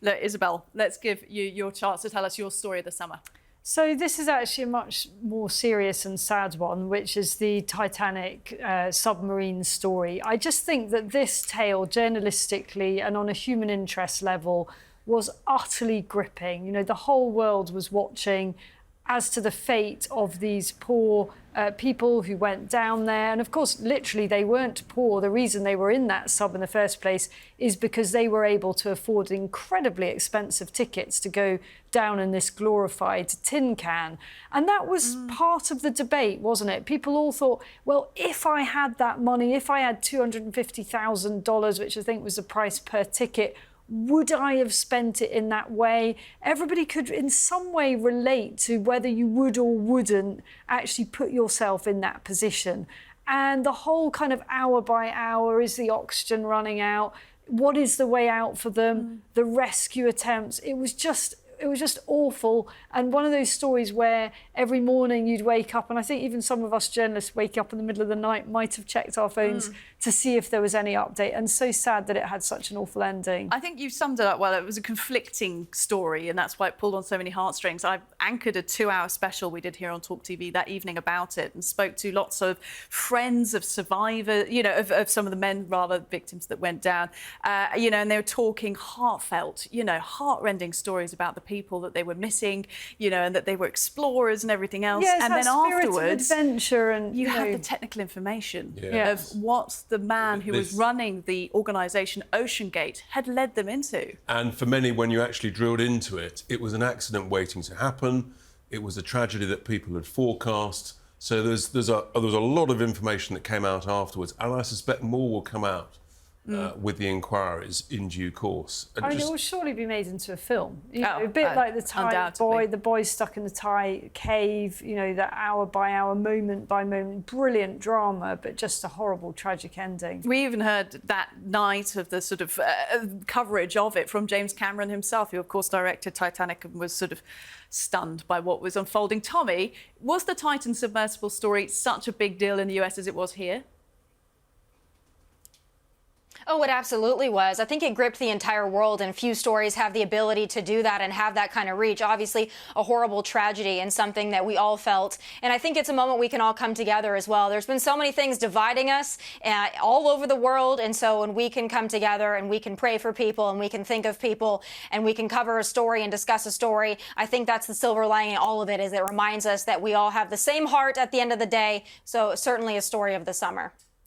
Look, Isabel, let's give you your chance to tell us your story of the summer. So this is actually a much more serious and sad one, which is the Titanic submarine story. I just think that this tale, journalistically and on a human interest level, was utterly gripping. You know, the whole world was watching as to the fate of these poor people who went down there. And of course, literally, they weren't poor. The reason they were in that sub in the first place is because they were able to afford incredibly expensive tickets to go down in this glorified tin can. And that was part of the debate, wasn't it? People all thought, well, if I had that money, if I had $250,000, which I think was the price per ticket, would I have spent it in that way? Everybody could in some way relate to whether you would or wouldn't actually put yourself in that position. And the whole kind of hour by hour, is the oxygen running out? What is the way out for them? The rescue attempts. It was just awful. And one of those stories where every morning you'd wake up, and I think even some of us journalists wake up in the middle of the night, might have checked our phones to see if there was any update. And so sad that it had such an awful ending. I think you summed it up well. It was a conflicting story, and that's why it pulled on so many heartstrings. I anchored a 2-hour special we did here on TalkTV that evening about it, and spoke to lots of friends of survivors, you know, of some of the men, rather, victims that went down, you know, and they were talking heartfelt, you know, heart-rending stories about the people that they were missing, you know, and that they were explorers and everything else. Yes, and then afterwards, adventure, and you had know, the technical information of what the man who was running the organisation OceanGate had led them into. And for many, when you actually drilled into it, it was an accident waiting to happen. It was a tragedy that people had forecast. So there was a lot of information that came out afterwards, and I suspect more will come out with the inquiries in due course. I mean, it will surely be made into a film. You know, a bit like the the boy stuck in the Thai cave, you know, that hour by hour, moment by moment, brilliant drama, but just a horrible, tragic ending. We even heard that night of the sort of coverage of it from James Cameron himself, who, of course, directed Titanic and was sort of stunned by what was unfolding. Tommy, was the Titan submersible story such a big deal in the US as it was here? Oh, it absolutely was. I think it gripped the entire world, and few stories have the ability to do that and have that kind of reach. Obviously, a horrible tragedy and something that we all felt. And I think it's a moment we can all come together as well. There's been so many things dividing us all over the world. And so when we can come together and we can pray for people and we can think of people and we can cover a story and discuss a story, I think that's the silver lining in all of it, is it reminds us that we all have the same heart at the end of the day. So certainly a story of the summer.